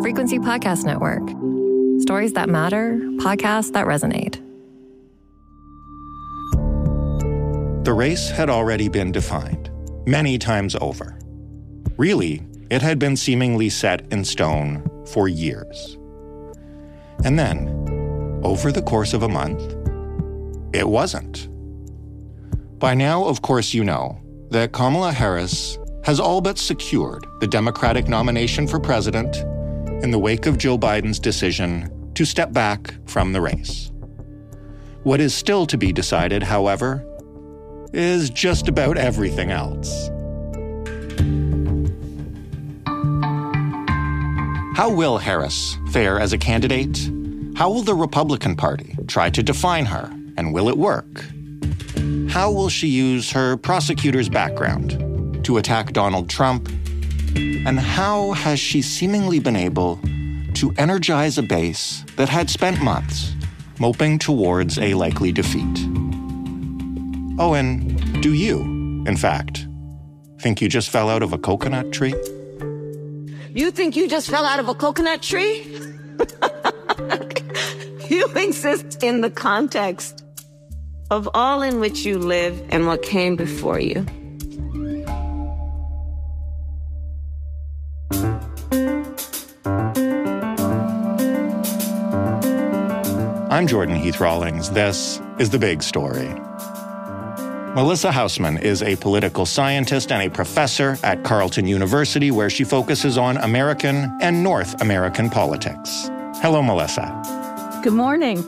Frequency Podcast Network. Stories that matter, podcasts that resonate. The race had already been defined, many times over. Really, it had been seemingly set in stone for years. And then, over the course of a month, it wasn't. By now, of course, you know that Kamala Harris has all but secured the Democratic nomination for president in the wake of Joe Biden's decision to step back from the race. What is still to be decided, however, is just about everything else. How will Harris fare as a candidate? How will the Republican Party try to define her, and will it work? How will she use her prosecutor's background to attack Donald Trump? And how has she seemingly been able to energize a base that had spent months moping towards a likely defeat? Oh, and do you, in fact, think you just fell out of a coconut tree? You think you just fell out of a coconut tree? You exist in the context of all in which you live and what came before you. I'm Jordan Heath Rawlings. This is The Big Story. Melissa Haussman is a political scientist and a professor at Carleton University, where she focuses on American and North American politics. Hello, Melissa. Good morning.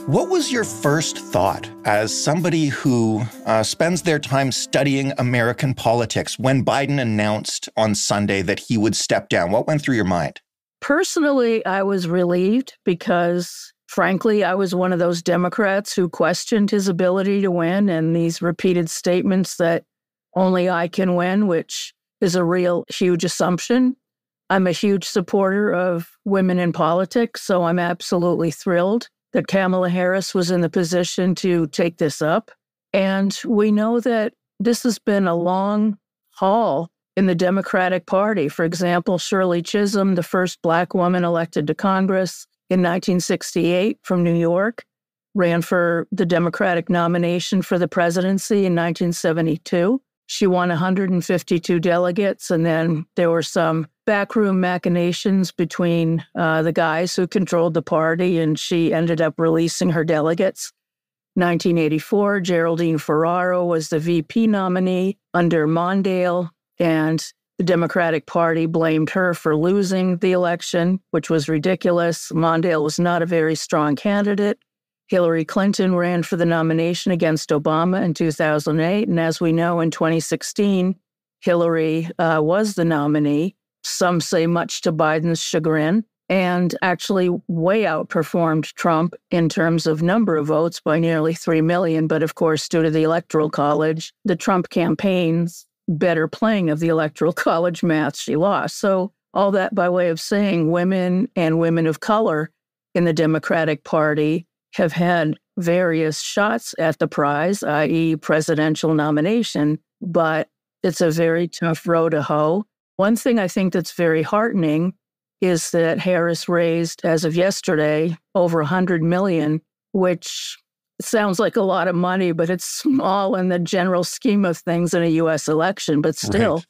What was your first thought as somebody who spends their time studying American politics when Biden announced on Sunday that he would step down? What went through your mind? Personally, I was relieved because, frankly, I was one of those Democrats who questioned his ability to win, and these repeated statements that only I can win, which is a real huge assumption. I'm a huge supporter of women in politics, so I'm absolutely thrilled that Kamala Harris was in the position to take this up. And we know that this has been a long haul in the Democratic Party. For example, Shirley Chisholm, the first Black woman elected to Congress in 1968 from New York, ran for the Democratic nomination for the presidency in 1972. She won 152 delegates, and then there were some backroom machinations between the guys who controlled the party, and she ended up releasing her delegates. 1984, Geraldine Ferraro was the VP nominee under Mondale, and the Democratic Party blamed her for losing the election, which was ridiculous. Mondale was not a very strong candidate. Hillary Clinton ran for the nomination against Obama in 2008, and as we know, in 2016, Hillary was the nominee, some say much to Biden's chagrin, and actually way outperformed Trump in terms of number of votes by nearly 3 million. But of course, due to the Electoral College, the Trump campaign's better playing of the Electoral College math, she lost. So all that by way of saying women and women of color in the Democratic Party have had various shots at the prize, i.e. presidential nomination, but it's a very tough row to hoe. One thing I think that's very heartening is that Harris raised, as of yesterday, over $100 million, which sounds like a lot of money, but it's small in the general scheme of things in a U.S. election, but still Right.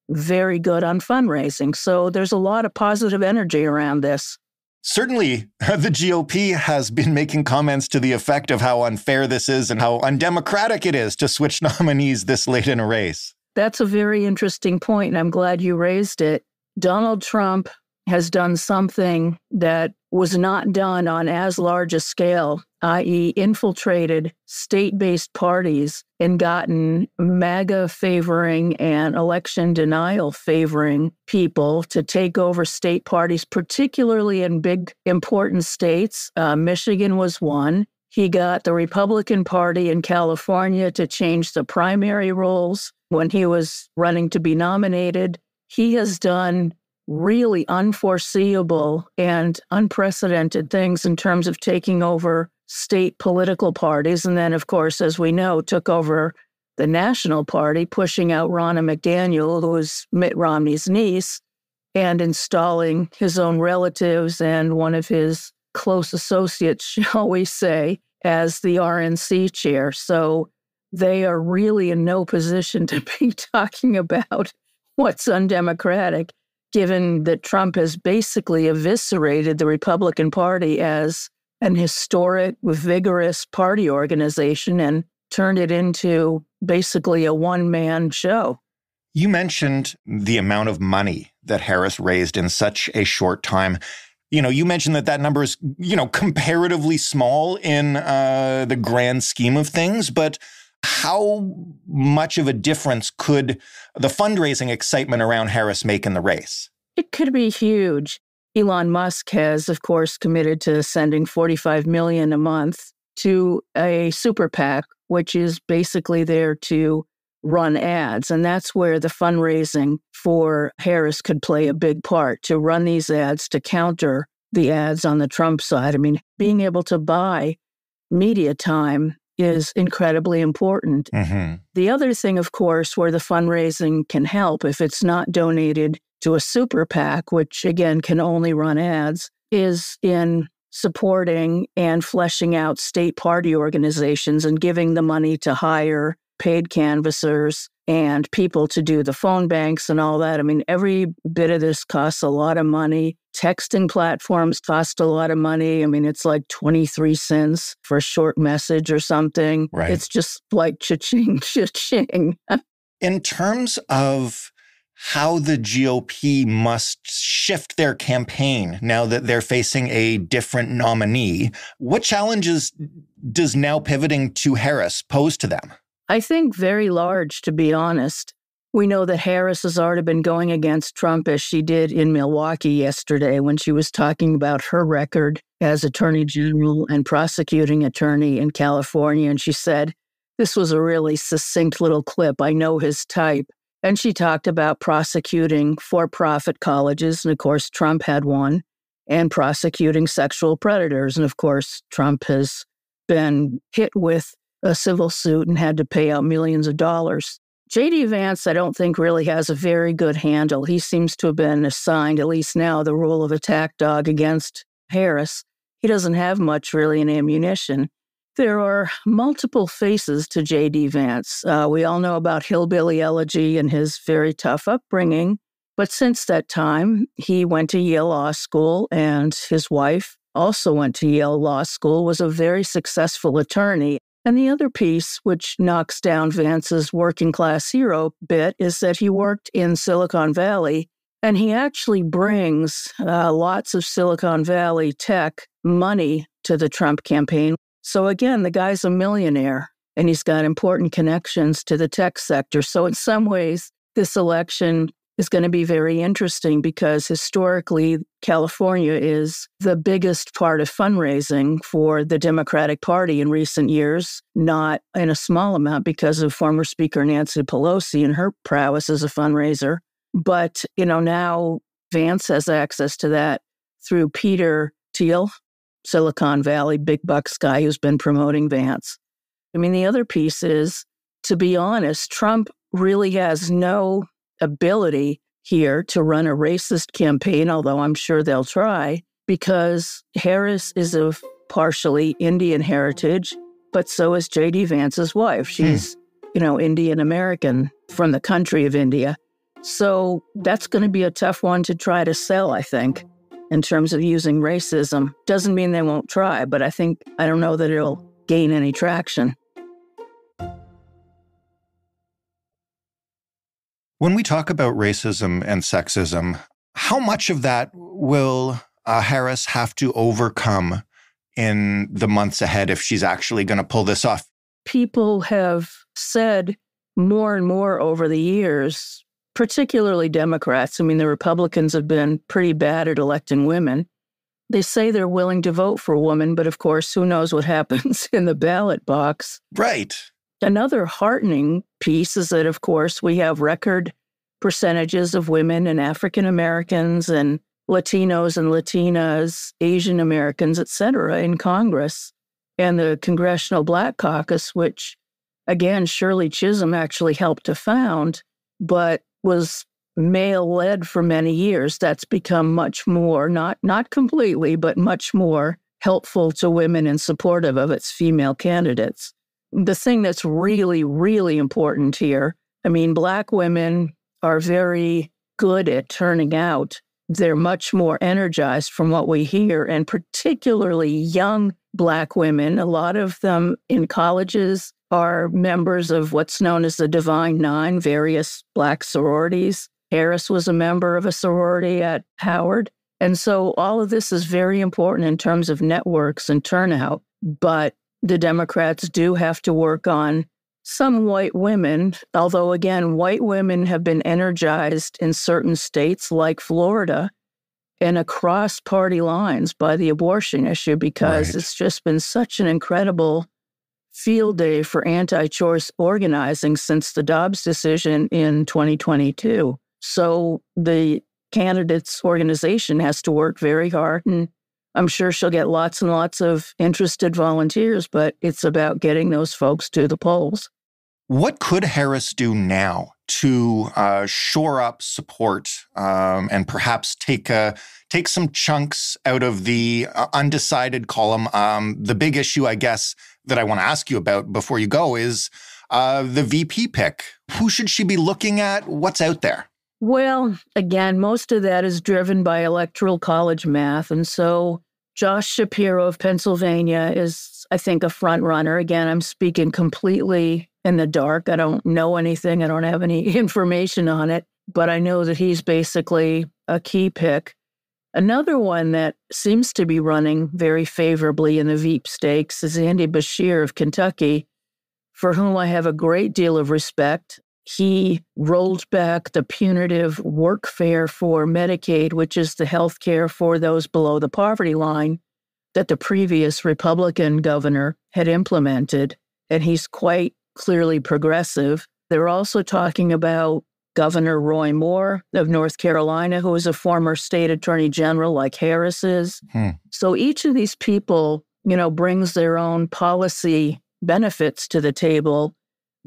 Very good on fundraising. So there's a lot of positive energy around this. Certainly, the GOP has been making comments to the effect of how unfair this is and how undemocratic it is to switch nominees this late in a race. That's a very interesting point, and I'm glad you raised it. Donald Trump has done something that was not done on as large a scale, i.e. infiltrated state-based parties and gotten MAGA-favoring and election denial-favoring people to take over state parties, particularly in big, important states. Michigan was one. He got the Republican Party in California to change the primary rules when he was running to be nominated. He has done really unforeseeable and unprecedented things in terms of taking over state political parties. And then, of course, as we know, took over the National Party, pushing out Ronna McDaniel, who was Mitt Romney's niece, and installing his own relatives and one of his close associates, shall we say, as the RNC chair. So they are really in no position to be talking about what's undemocratic, given that Trump has basically eviscerated the Republican Party as an historic, vigorous party organization and turned it into basically a one-man show. You mentioned the amount of money that Harris raised in such a short time. You mentioned that number is, comparatively small in the grand scheme of things, but how much of a difference could the fundraising excitement around Harris make in the race? It could be huge. Elon Musk has, of course, committed to sending $45 million a month to a super PAC, which is basically there to run ads. And that's where the fundraising for Harris could play a big part, to run these ads to counter the ads on the Trump side. I mean, being able to buy media time is incredibly important. Mm-hmm. The other thing, of course, where the fundraising can help, if it's not donated to a super PAC, which again can only run ads, is in supporting and fleshing out state party organizations and giving the money to hire paid canvassers and people to do the phone banks and all that. I mean, every bit of this costs a lot of money. Texting platforms cost a lot of money. I mean, it's like 23 cents for a short message or something. Right. It's just like cha-ching, cha-ching. In terms of how the GOP must shift their campaign now that they're facing a different nominee, what challenges does now pivoting to Harris pose to them? I think very large, to be honest. We know that Harris has already been going against Trump, as she did in Milwaukee yesterday when she was talking about her record as Attorney General and prosecuting attorney in California. And she said, this was a really succinct little clip. I know his type. And she talked about prosecuting for-profit colleges. And of course, Trump had one, and prosecuting sexual predators. And of course, Trump has been hit with a civil suit and had to pay out millions of dollars. J.D. Vance, I don't think really has a very good handle. He seems to have been assigned, at least now, the role of attack dog against Harris. He doesn't have much really in ammunition. There are multiple faces to J.D. Vance. We all know about Hillbilly Elegy and his very tough upbringing. But since that time, he went to Yale Law School, and his wife also went to Yale Law School, was a very successful attorney. And the other piece, which knocks down Vance's working class hero bit, is that he worked in Silicon Valley, and he actually brings lots of Silicon Valley tech money to the Trump campaign. So again, the guy's a millionaire, and he's got important connections to the tech sector. So in some ways, this election is going to be very interesting because historically, California is the biggest part of fundraising for the Democratic Party in recent years, not in a small amount because of former Speaker Nancy Pelosi and her prowess as a fundraiser. But, now Vance has access to that through Peter Thiel, Silicon Valley big bucks guy who's been promoting Vance. I mean, the other piece is, to be honest, Trump really has no ability here to run a racist campaign, although I'm sure they'll try, because Harris is of partially Indian heritage, but so is J.D. Vance's wife. She's, Indian American from the country of India. So that's going to be a tough one to try to sell, I think, in terms of using racism. Doesn't mean they won't try, but I don't know that it'll gain any traction. When we talk about racism and sexism, how much of that will Harris have to overcome in the months ahead if she's actually going to pull this off? People have said more and more over the years, particularly Democrats. I mean, the Republicans have been pretty bad at electing women. They say they're willing to vote for a woman, but of course, who knows what happens in the ballot box. Right. Another heartening piece is that, of course, we have record percentages of women and African Americans and Latinos and Latinas, Asian Americans, et cetera, in Congress. And the Congressional Black Caucus, which, again, Shirley Chisholm actually helped to found, but was male-led for many years, that's become much more, not completely, but much more helpful to women and supportive of its female candidates. The thing that's really, really important here, I mean, Black women are very good at turning out. They're much more energized from what we hear, and particularly young Black women. A lot of them in colleges are members of what's known as the Divine Nine, various Black sororities. Harris was a member of a sorority at Howard. And so all of this is very important in terms of networks and turnout. But the Democrats do have to work on some white women, although, again, white women have been energized in certain states like Florida and across party lines by the abortion issue, because It's just been such an incredible field day for anti-choice organizing since the Dobbs decision in 2022. So the candidates' organization has to work very hard, and I'm sure she'll get lots and lots of interested volunteers, but it's about getting those folks to the polls. What could Harris do now to shore up support and perhaps take some chunks out of the undecided column? The big issue, I guess, that I want to ask you about before you go is the VP pick. Who should she be looking at? What's out there? Well, again, most of that is driven by electoral college math. And so Josh Shapiro of Pennsylvania is, I think, a front runner. Again, I'm speaking completely in the dark. I don't know anything. I don't have any information on it, but I know that he's basically a key pick. Another one that seems to be running very favorably in the Veep stakes is Andy Beshear of Kentucky, for whom I have a great deal of respect. He rolled back the punitive workfare for Medicaid, which is the health care for those below the poverty line that the previous Republican governor had implemented, and he's quite clearly progressive. They're also talking about Governor Roy Moore of North Carolina, who is a former state attorney general like Harris is. So each of these people, brings their own policy benefits to the table.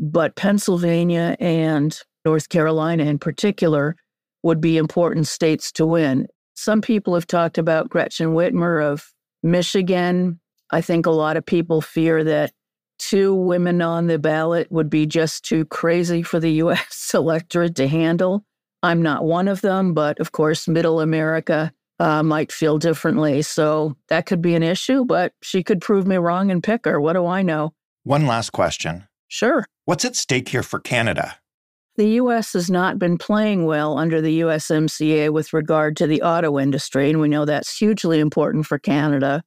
But Pennsylvania and North Carolina in particular would be important states to win. Some people have talked about Gretchen Whitmer of Michigan. I think a lot of people fear that 2 women on the ballot would be just too crazy for the U.S. electorate to handle. I'm not one of them, but of course, middle America might feel differently. So that could be an issue, but she could prove me wrong and pick her. What do I know? One last question. Sure. What's at stake here for Canada? The U.S. has not been playing well under the USMCA with regard to the auto industry, and we know that's hugely important for Canada.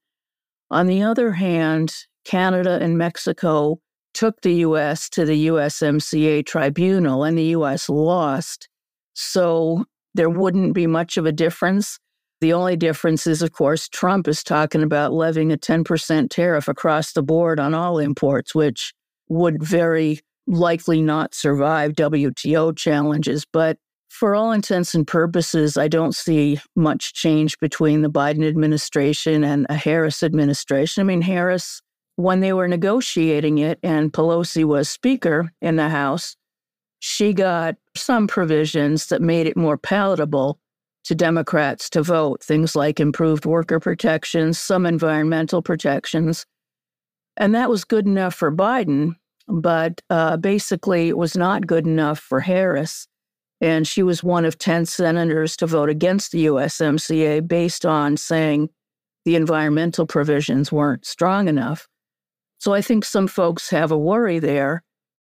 On the other hand, Canada and Mexico took the U.S. to the USMCA tribunal, and the U.S. lost. So there wouldn't be much of a difference. The only difference is, of course, Trump is talking about levying a 10% tariff across the board on all imports, which would very likely not survive WTO challenges. But for all intents and purposes, I don't see much change between the Biden administration and a Harris administration. I mean, Harris, when they were negotiating it and Pelosi was Speaker in the House, she got some provisions that made it more palatable to Democrats to vote, things like improved worker protections, some environmental protections. And that was good enough for Biden, but basically it was not good enough for Harris. And she was one of 10 senators to vote against the USMCA based on saying the environmental provisions weren't strong enough. So I think some folks have a worry there.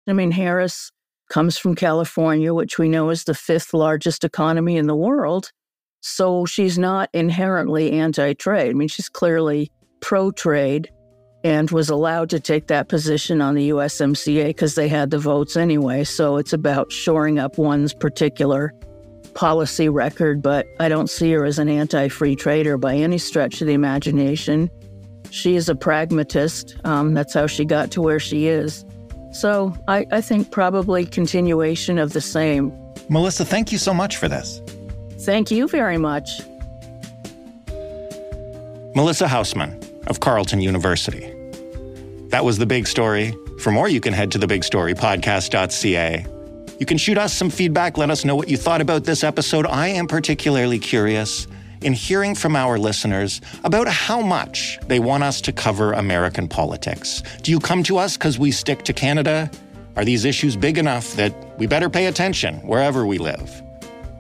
I mean, Harris comes from California, which we know is the 5th largest economy in the world. So she's not inherently anti-trade. I mean, she's clearly pro-trade and was allowed to take that position on the USMCA because they had the votes anyway. So it's about shoring up one's particular policy record, but I don't see her as an anti-free trader by any stretch of the imagination. She is a pragmatist. That's how she got to where she is. So I think probably continuation of the same. Melissa, thank you so much for this. Thank you very much. Melissa Haussman of Carleton University. That was The Big Story. For more, you can head to thebigstorypodcast.ca. You can shoot us some feedback. Let us know what you thought about this episode. I am particularly curious in hearing from our listeners about how much they want us to cover American politics. Do you come to us because we stick to Canada? Are these issues big enough that we better pay attention wherever we live?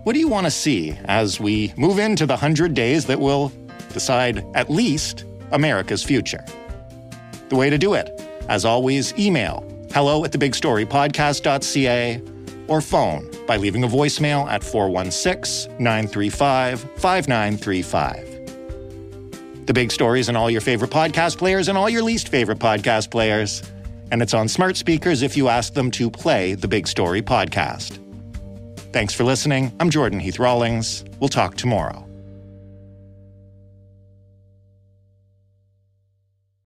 What do you want to see as we move into the 100 days that will decide at least America's future? The way to do it, as always, email hello@thebigstorypodcast.ca or phone by leaving a voicemail at 416-935-5935. The Big Story is in all your favorite podcast players and all your least favorite podcast players. And it's on smart speakers if you ask them to play the Big Story podcast. Thanks for listening. I'm Jordan Heath Rawlings. We'll talk tomorrow.